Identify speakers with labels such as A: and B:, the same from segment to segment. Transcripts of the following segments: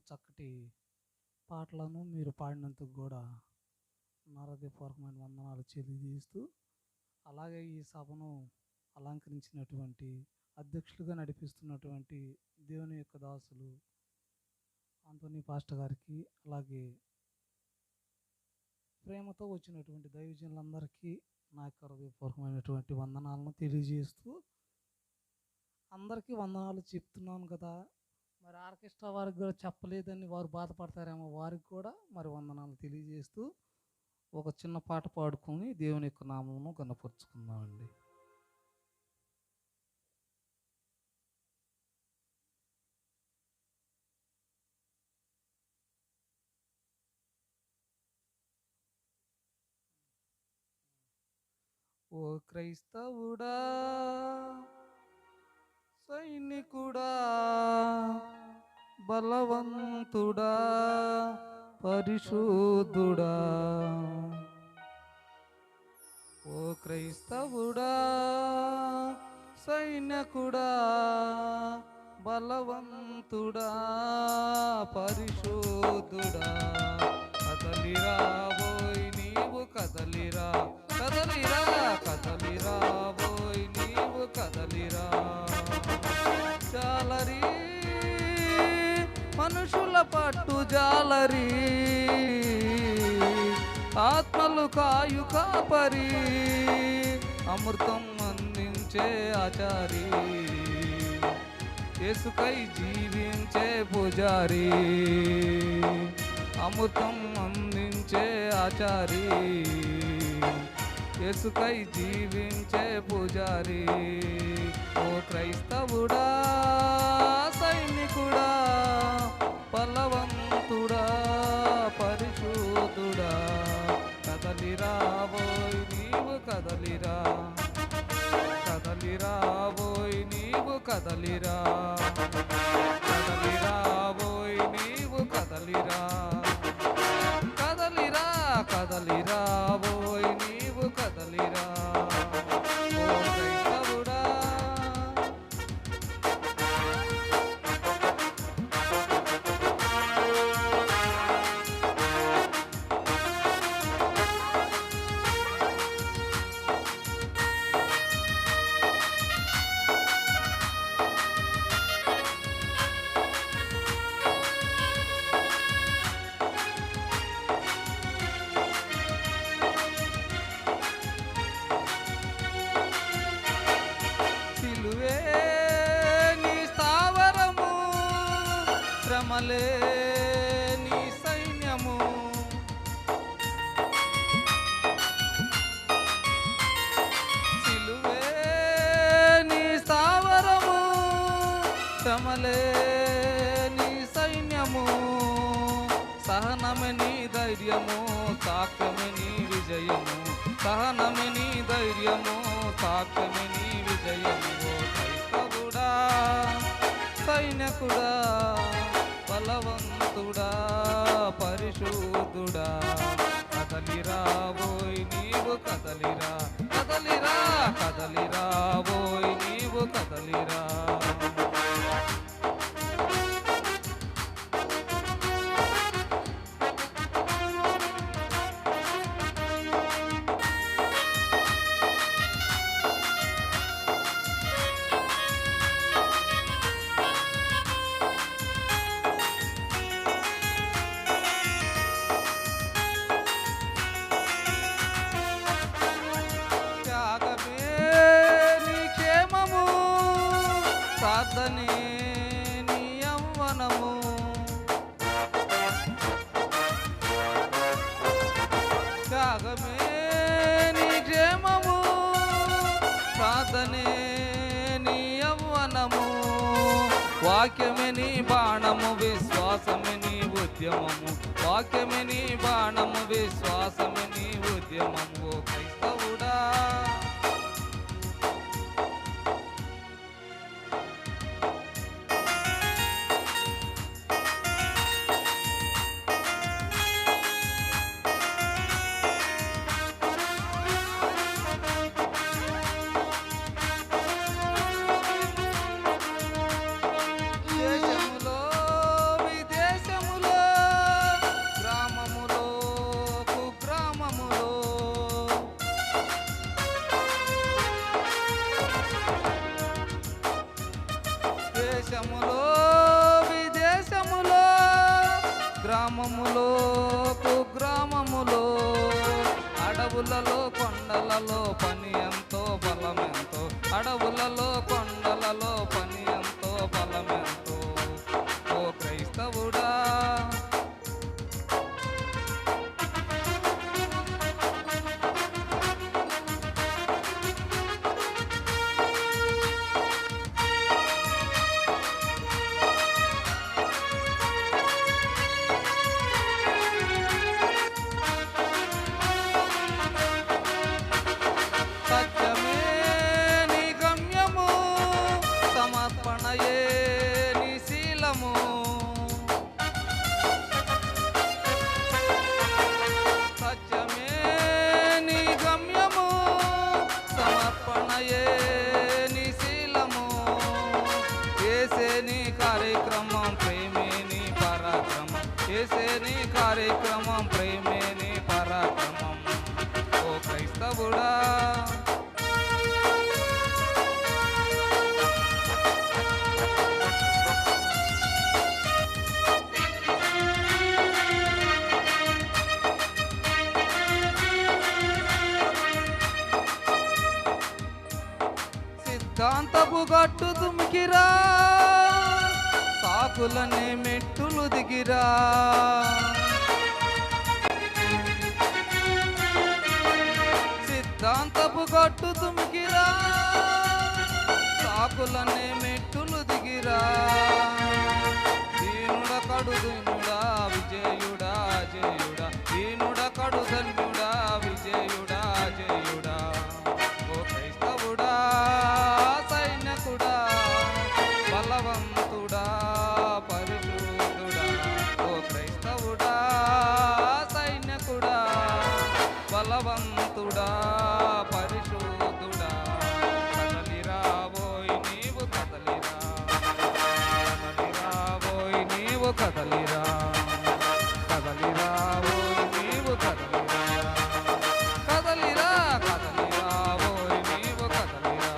A: చక్కటి పాటలను మీరు పాడినందుకు కూడా నా హృదయపూర్వకమైన వందనాలు తెలియజేస్తూ, అలాగే ఈ సభను అలంకరించినటువంటి అధ్యక్షులుగా నడిపిస్తున్నటువంటి దేవుని యొక్క దాసులు ఆంటోనీ పాస్టర్ గారికి, అలాగే ప్రేమతో వచ్చినటువంటి దైవజనులందరికీ నా యొక్క హృదయపూర్వకమైనటువంటి వందనాలను తెలియజేస్తూ, అందరికీ వందనాలు చెప్తున్నాను కదా, మరి ఆర్కెస్ట్రా వారికి కూడా చెప్పలేదని వారు బాధపడతారేమో, వారికి కూడా మరి వందనాలు తెలియజేస్తూ ఒక చిన్న పాట పాడుకొని దేవుని యొక్క నామమును కనపరుచుకుందామండి. ఓ క్రైస్తవుడా, సైనికుడా, బలవంతుడా, పరిశుద్ధుడా. ఓ క్రైస్తవుడా, సైనికుడా, బలవంతుడా, పరిశుద్ధుడా, కదలిరా ఓయ్ నీవు కదలిరా, కదలిరా కదలిరా ఓయ్ నీవు కదలిరా. జాలరి మనుషుల పట్టు జాలరి, ఆత్మలు కాయు కాపరి, అమృతం అందించే ఆచారి, యేసుకై జీవించే పూజారి, అమృతం అందించే ఆచారి, యేసుకై జీవించే పూజారి. ఓ క్రైస్తవుడా, సైనికుడా, బలవంతుడా, పరిశుద్ధుడా, కదలిరా ఓయ్ నీవు కదలిరా, కదలిరా ఓయ్ నీవు కదలిరా, కదలిరా ఓయ్ నీవు కదలిరా, కదలిరా కదలిరా ఓయ్ నీవు కదలిరా. ఓ క్రైస్తవుడా, సిలువే నీ స్థావరము, శ్రమలే నీ సైన్యము, సిలువే నీ స్థావరము, శ్రమలే నీ సైన్యము, సహనమే నీ ధైర్యము, సాక్ష్యమే నీ విజయము, సహనమే నీ ధైర్యము, సాక్ష్యమే నీ విజయము. ఓ క్రైస్తవుడా, సైనికుడా, బలవంతుడా, పరిశుద్ధుడా, కదలిరా ఓయ్ నీవు కదలిరా, కదలిరా కదలిరా ఓయ్ నీవు కదలిరా. త్యాగమే నీ క్షేమము, ప్రార్థనే నీ యవ్వనము, త్యాగమే నీ క్షేమము, ప్రార్థనే నీ యవ్వనము, వాక్యమే నీ బాణము, విశ్వాసమే నీ ఉద్యమము, వాక్యమే నీ బాణము, విశ్వాసమే నీ ఉద్యమము. ఓ క్రైస్తవుడా, దేశములో విదేశములో
B: అడవులలో కొండలలో పని ఎంతో బలమెంతో, అడవులలో కొండలలో పని ఎంతో బలమెంతో. ఓ క్రైస్తవుడా, సత్యమే నీ గమ్యము, సమర్పణయే నీ శీలము. సత్యమే నీ గమ్యము, సమర్పణయే నీ శీలము. యేసే నీ కార్యక్రమం, ప్రేమే నీ పరాక్రమం. యేసే నీ కార్యక్రమం, ప్రేమే నీ పరాక్రమం. ఓ క్రైస్తవుడా, సిద్ధాంతపు గట్టు తుమికిరా, సాకులనే మెట్టులు దిగిరా. సిద్ధాంతపు గట్టు తుమికిరా, సాకులనే మెట్టులు దిగిరా. దీనుడ కడు ధన్యుడా, విజయుడా జయుడా. దీనుడ కడు ధన్యుడా, విజయుడా జయుడా. ఓ క్రైస్తవుడా, సైనికుడా, బలవంతుడా, పరిశుద్ధుడా. ఓ క్రైస్తవుడా, సైనికుడా, బలవంతుడా, పరిశుద్ధుడా. కదలిరావోయ్ నీవు కదలిరా, కదలిరావోయ్ నీవు కదలిరా, కదలిరావోయ్ నీవు కదలిరా, కదలిరా, కదలిరావోయ్ నీవు కదలిరా.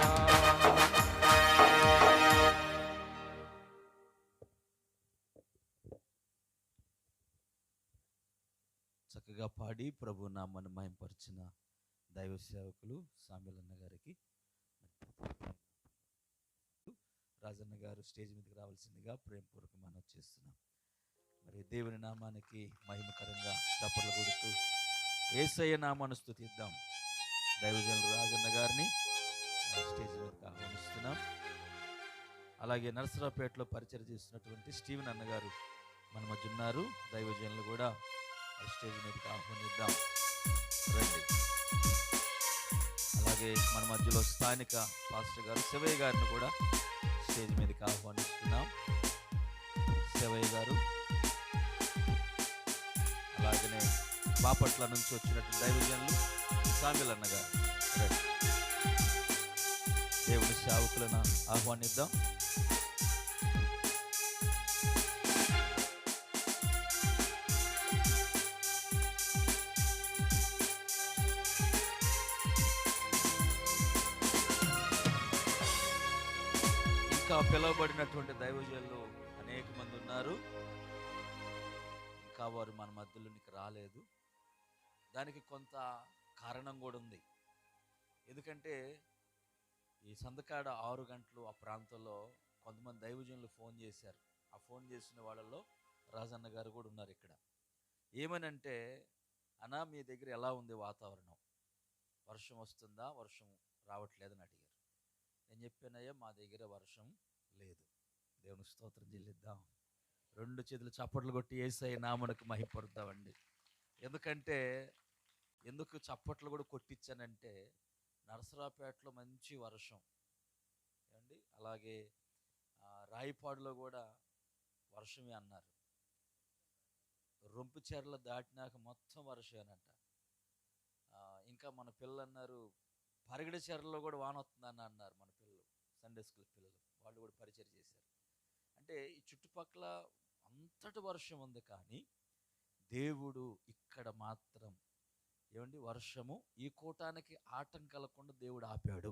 C: చక్కగా పాడి ప్రభు నామాన్ని మహింపరిచిన దైవ సేవకులు సామ్యులన్న గారికి రాజన్న గారు స్టేజ్ మీదకి రావాల్సిందిగా ప్రేమపూర్వక మనం చేస్తున్నాం. మరి దేవుని నామానికి మహిమకరంగా చప్పట్లు కొడుతూ యేసయ్య నామాన్ని స్తుతిద్దాం. దైవజనులు రాజన్న గారిని స్టేజ్ మీదకి ఆహ్వానిస్తున్నాం. అలాగే నరసరావుపేటలో పరిచయం చేస్తున్నటువంటి స్టీవెన్ అన్నగారు మన మధ్య ఉన్నారు. దైవజనులు కూడా స్టేజ్ మీదకి ఆహ్వానిద్దాం, రండి. అలాగే మన మధ్యలో స్థానిక పాస్టర్ గారు శివయ్య గారిని కూడా స్టేజ్ మీదకి ఆహ్వానిస్తున్నాం. శివయ్య గారు, అలాగనే బాపట్ల నుంచి వచ్చినట్టు దైవజనులు సామ్యులన్న గారు, రండి. దేవుని సేవకులను ఆహ్వానిద్దాం. ఇంకా పిలువబడినటువంటి దైవజనులు అనేక మంది ఉన్నారు. ఇంకా వారు మన మధ్యలోనికి రాలేదు. దానికి కొంత కారణం కూడా ఉంది. ఎందుకంటే ఈ సందకాడ 6 గంటలు ఆ ప్రాంతంలో కొంతమంది దైవజనులు ఫోన్ చేశారు. ఆ ఫోన్ చేసిన వాళ్ళల్లో రాజన్న గారు కూడా ఉన్నారు ఇక్కడ. ఏమనంటే, అన్నా మీ దగ్గర ఎలా ఉంది వాతావరణం, వర్షం వస్తుందా, వర్షం రావట్లేదని అడిగారు. నేను చెప్పానయ్యా మా దగ్గర వర్షం లేదు. దేవుని స్తోత్రం చెల్లిద్దాం. 2 చేతులు చప్పట్లు కొట్టి యేసయ్య నామమునకు మహిమపరుద్దామండి. ఎందుకు చప్పట్లు కూడా కొట్టించానంటే, నరసరావుపేటలో మంచి వర్షం ఏమండి, అలాగే రాయిపాడులో కూడా వర్షమే అన్నారు. రొంపుచెర్ల దాటినాక మొత్తం వర్షమేనంట. ఇంకా మన పిల్లలు అన్నారు పరిగడ చెర్లలో కూడా వాన వస్తుందని అన్నారు. మన పిల్లలు సండే స్కూల్ పిల్లలు వాళ్ళు కూడా పరిచయం చేశారు. అంటే ఈ చుట్టుపక్కల అంతటి వర్షం ఉంది, కానీ దేవుడు ఇక్కడ మాత్రం ఏమండి వర్షము ఈ కూటానికి ఆటం కలగకుండా దేవుడు ఆపాడు.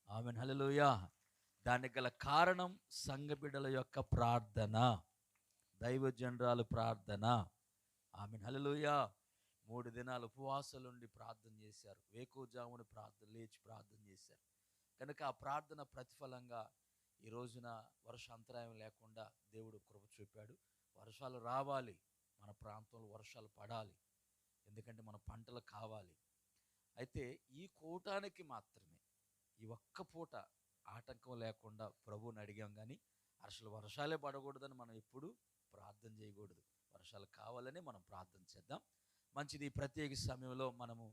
C: ఆమేన్, హల్లెలూయా. దానికి గల కారణం సంఘ బిడ్డల యొక్క ప్రార్థన, దైవజనరాలు ప్రార్థన. ఆమేన్, హల్లెలూయా. 3 దినాలు ఉపవాసాలుండి ప్రార్థన చేశారు. వేకువజామున లేచి ప్రార్థన చేశారు. కనుక ఆ ప్రార్థన ప్రతిఫలంగా ఈ రోజున వర్షాంతరాయం లేకుండా దేవుడు కృప చూపాడు. వర్షాలు రావాలి, మన ప్రాంతంలో వర్షాలు పడాలి, ఎందుకంటే మన పంటలు కావాలి. అయితే ఈ కూటానికి మాత్రమే ఈ ఒక్క పూట ఆటంకం లేకుండా ప్రభువుని అడిగాం. కానీ అసలు వర్షాలే పడకూడదని మనం ఎప్పుడు ప్రార్థన చేయకూడదు. వర్షాలు కావాలని మనం ప్రార్థన చేద్దాం. మంచిది. ఈ ప్రత్యేక సమయంలో మనము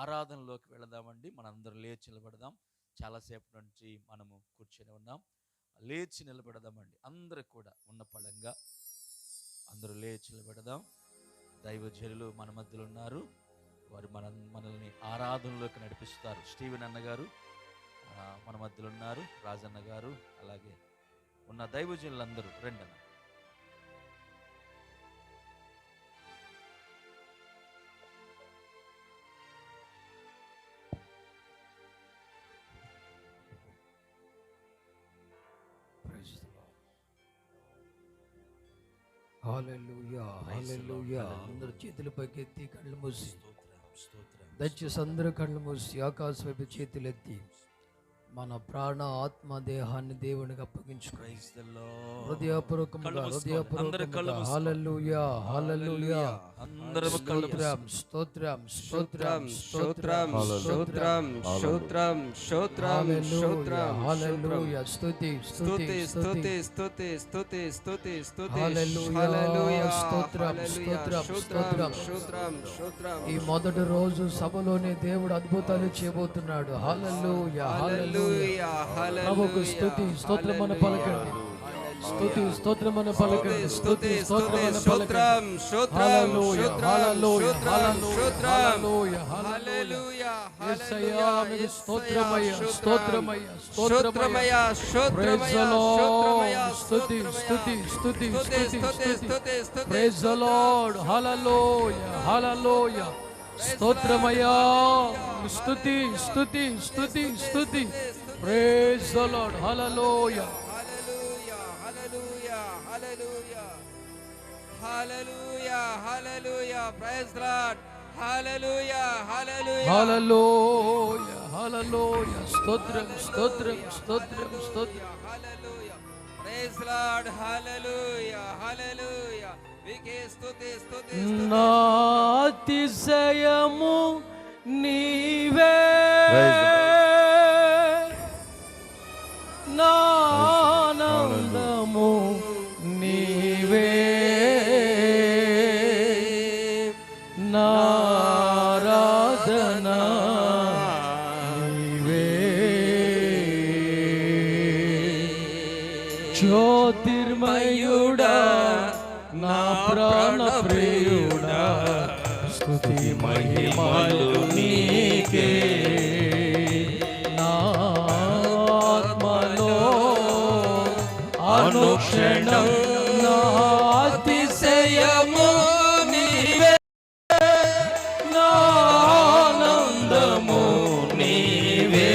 C: ఆరాధనలోకి వెళదామండి. మనందరం లేచి నిలబడదాం. చాలాసేపు నుంచి మనము కూర్చొని ఉన్నాం. లేచి నిలబడదామండి. అందరూ కూడా ఉన్న పడంగా అందరూ లేచి నిలబడదాం. దైవజనులు మన మధ్యలో ఉన్నారు. వారు మనల్ని ఆరాధనలోకి నడిపిస్తారు. స్టీవెన్ అన్నగారు మన మధ్యలో ఉన్నారు. రాజన్న గారు, అలాగే ఉన్న దైవజనులందరూ రండి అన్న.
D: హల్లెలూయా, హల్లెలూయా. అందరూ చేతులు పైకెత్తి కళ్ళు మూసి, దయచేసి అందరూ కళ్ళు మూసి ఆకాశం వైపు చేతులు ఎత్తి మన ప్రాణ ఆత్మ దేహాన్ని దేవునికి అప్పగించుకోవాలి. హృదయపూర్వకంగా హల్లెలూయా, హల్లెలూయా. స్తోత్రం, స్తోత్రం, స్తోత్రం, స్తోత్రం, స్తోత్రం, స్తోత్రం, స్తోత్రం, స్తోత్రం, హల్లెలూయా. స్తుతి, స్తుతి, స్తుతి, స్తుతి, స్తుతి, స్తుతి, స్తుతి, హల్లెలూయా. స్తోత్రం, స్తోత్రం, స్తోత్రం, స్తోత్రం, స్తోత్రం. ఈ మొదటి రోజు సభలోనే దేవుడు అద్భుతాలు చేయబోతున్నాడు. హల్లెలూయా, హల్లెలూయా. ప్రభువుకు స్తుతి, స్తోత్రమని పలకండి. స్తుతి, స్తోత్రమని పలకండి. స్తుతి, స్తోత్రమని పలకండి. హల్లెలూయా, హల్లెలూయా, హల్లెలూయా, హల్లెలూయా. యేసయ్యా మీకు స్తోత్రమయ్యా, స్తోత్రమయ్యా, స్తోత్రమయ్యా, స్తోత్రమయ్యా, స్తోత్రమయ్యా. స్తుతి, స్తుతి, స్తుతి, స్తుతి, స్తుతి. Praise the Lord. Hallelujah, hallelujah. స్తోత్రమయ్యా, స్తుతి, స్తుతి, స్తుతి, స్తుతి. Praise the Lord. Hallelujah, hallelujah, hallelujah, hallelujah, hallelujah, hallelujah. Praise the Lord. Hallelujah, hallelujah, hallelujah, hallelujah. స్తోత్రం, స్తోత్రం, స్తోత్రం, స్తోత్రం. Hallelujah. Praise the Lord. Hallelujah, hallelujah. నా అతిశయము నీవే, నా ఆనందము నీవే, నా ఆరాధన నీవే. జ్యోతిర్మయుడా, నా ప్రాణ ప్రియుడా, స్తుతి మహిమలు నీకే. నా ఆత్మలో అనుక్షణం నా అతిశయము నీవే, నా ఆనందము నీవే,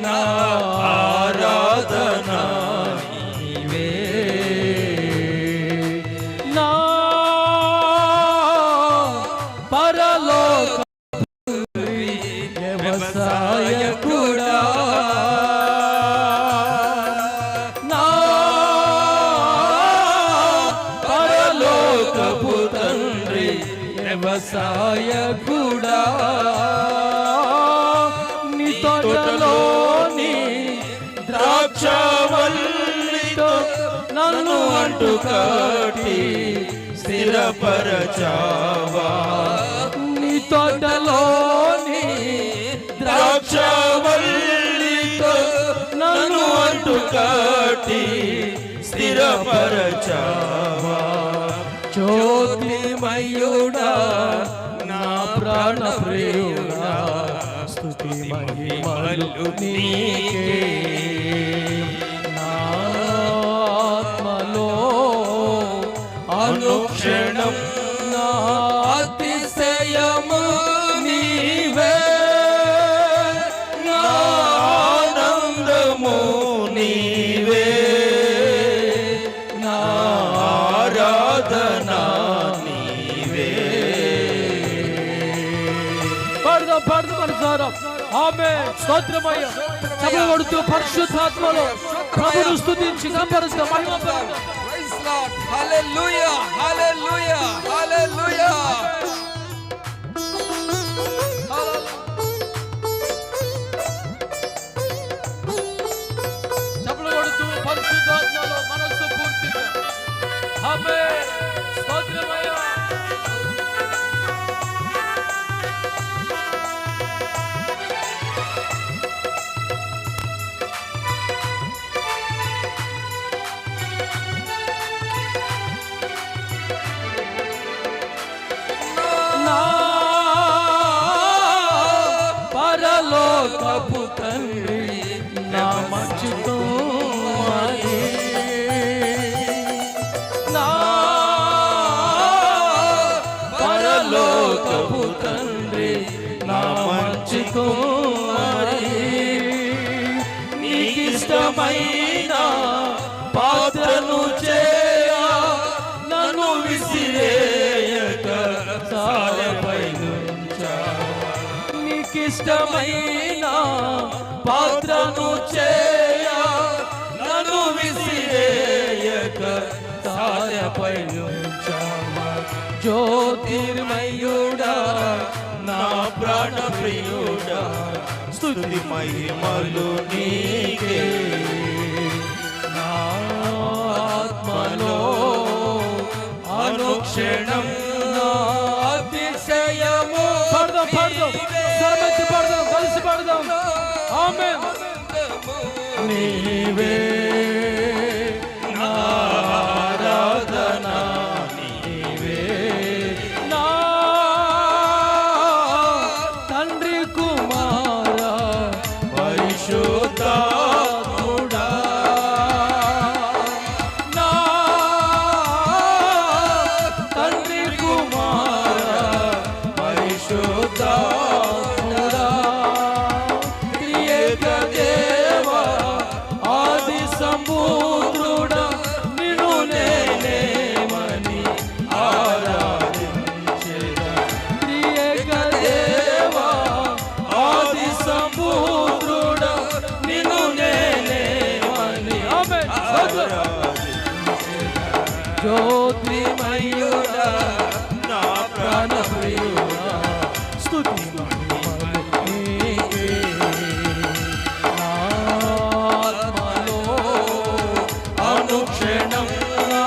D: నా ఆరాధన నీవే. నా పరలోక వ్యవసాయకుడా, నా పరలోకపు తండ్రి వ్యవసాయకుడా, నీ తోటలోని ద్రాక్షవల్లితో నన్ను అంటుకట్టి స్థిరపరచావా. నీ తోటలోని ద్రాక్షవల్లితో నన్ను అంటుకట్టి స్థిరపరచావా. జ్యోతిర్మయుడా, నా ప్రాణ ప్రియుడా, స్తుతి మహిమలు నీకే. నా ఆత్మలో అనుక్షణం నా అతిశయము నీవే, నా ఆనందము నీవే, నా ఆరాధన నీవే. ఆమేన్. స్తోత్రమయ్యా. చప్పట్లు కొడుతూ పరిశుద్ధాత్మలో ప్రభువును స్తుతించి గణపరుస్తూ మహిమపరుస్తూ
B: ప్రైజ్ లార్డ్. హల్లెలూయా హల్లెలూయా హల్లెలూయా.
D: చప్పట్లు కొడుతూ పరిశుద్ధాత్మలో మనస్సు పూర్తిగా ఆమేన్. స్తోత్రమయ్యా. నా పరలోకపు తండ్రి నా మంచుతో నా పరలోకపు తండ్రి నా మంచుతో నీకిష్టమైన పాత్రను చేయ నన్ను విసిరేయక సారపై నీకిష్టమైన పాత్రను చేయ నన్ను విసిరేయక సారపై జ్యోతిర్మయుడా నా ప్రాణ ప్రియుడా స్తుతి మహిమలు నీకే నా ఆత్మలో అనుక్షణం నా అతిశయము. పడదాం స్వరమెత్తి పడదాం, కలిసి పడదాం. ఆమేన్. నీవే నా ఆరాధన, నీవే నా తండ్రి కుమార పరిశుద్ధాత్ముడా నా తండ్రి కుమార పరిశుద్ధాత్ముడా త్రియేక దేవా ఆది సముద్రుడా నిన్ను నేనేమని ఆరాధించెదా. త్రియేక దేవా ఆది సముద్రుడా నిన్ను నేనేమని ఆరాధించెదా. జ్యోతిర్మయుడా నా ప్రాణ ప్రియుడా స్తుతి మహిమలు నీకే. నా ఆత్మలో అనుక్షణం నా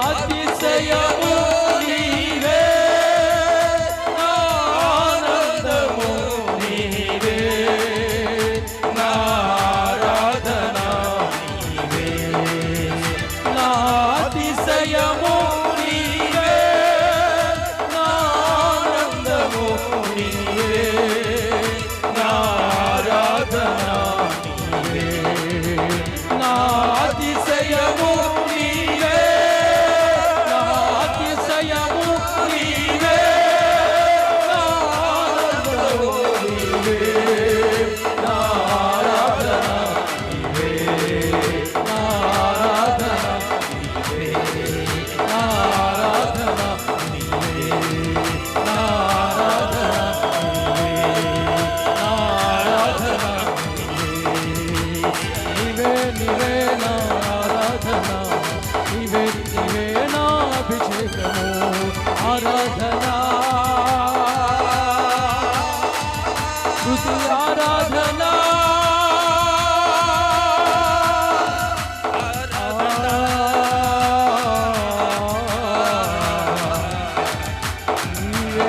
D: అతిశయము నీవే, నా ఆనందము నీవే, నా ఆరాధన నీవే, నా అతిశయము నీవే, నా ఆనందము నీవే, నా ఆరాధన నీవే, నా అతిశయము నీవే, నా అతిశయము నీవే, నా ఆనందము నీవే, నా ఆరాధన నీవే, నా ఆరాధన నీవే, నా ఆరాధన నీవే, నా ఆరాధన నీవే, నీవే నా ఆరాధన, నీవే నీవే నా అభిషేకము. ఆరాధన స్తుతి ఆరాధన నీవే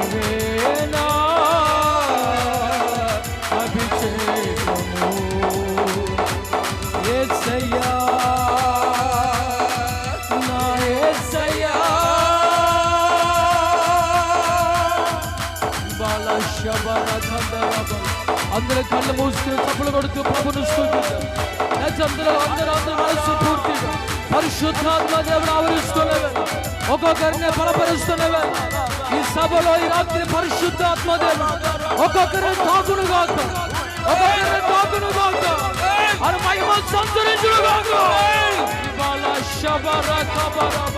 D: నీవే నా అభిషేకము. యేసయ్యా నా యేసయ్యా అందరూ కళ్ళు మూసుకుని చప్పులు కొడుతూ ప్రభును స్తుతిద్దాం. అందరూ మనస్సు పూర్తిగా పరిశుద్ధాత్మ దేవుడు ఆవరిస్తున్నవే, ఒక్కొక్కరిని బలపరుస్తున్నవే. ఈ సభలో ఈ రాత్రి పరిశుద్ధాత్మ దేవుడు ఒక్కొక్కరిని తాకునుగాక, ఒక్కొక్కరిని తాకునుగాక, అని మహిమ సంచరించునుగాక. ఇవాళ శబర కబరబ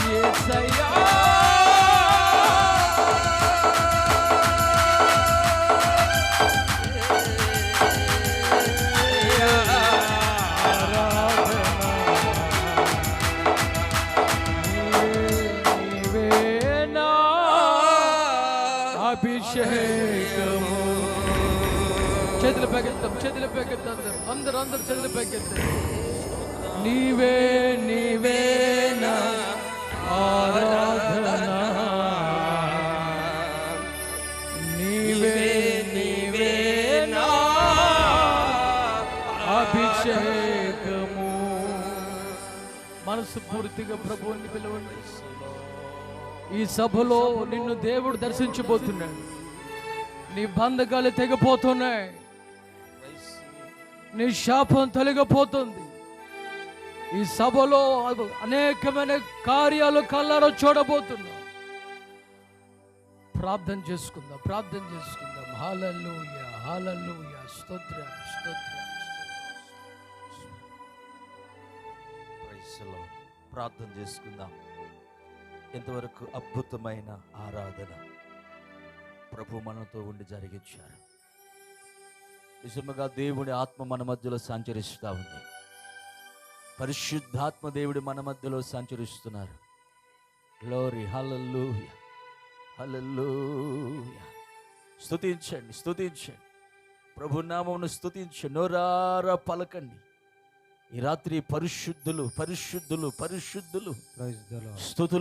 D: యేసయ్యా చేతులు పైకెత్తాం, చేతులు పైకెత్తాం. అందరూ చేతులు పైకెత్తాం. నీవే నీవే నా ఆరాధన, నీవే నీవే నా అభిషేకము. మనసు పూర్తిగా ప్రభువుని పిలవండి. ఈ సభలో నిన్ను దేవుడు దర్శించబోతున్నాడు. నీ బంధకాలు తెగిపోతున్నాయి, నీ శాపం తొలగిపోతుంది. ఈ సభలో అనేకమైన కార్యాలు కళ్ళారో చూడబోతున్నాం. ప్రార్థన చేసుకుందాం, ప్రార్థన చేసుకుందాం. హల్లెలూయా, హల్లెలూయా, స్తోత్రం, స్తోత్రం.
C: Praise the lord. ప్రార్థన చేసుకుందాం. ఇంతవరకు అద్భుతమైన ఆరాధన ప్రభు మనతో ఉండి జరిగించారు. నిజముగా దేవుడి ఆత్మ మన మధ్యలో సంచరిస్తూ ఉంది. పరిశుద్ధాత్మ దేవుడి మన మధ్యలో సంచరిస్తున్నారు. గ్లోరీ, హల్లెలూయా, హల్లెలూయా. స్తుతించండి, స్తుతించండి, ప్రభు నామమును స్తుతించండి, నోరారా పలకండి. ఈ రాత్రి పరిశుద్ధులు, పరిశుద్ధులు, పరిశుద్ధులు స్తుతులు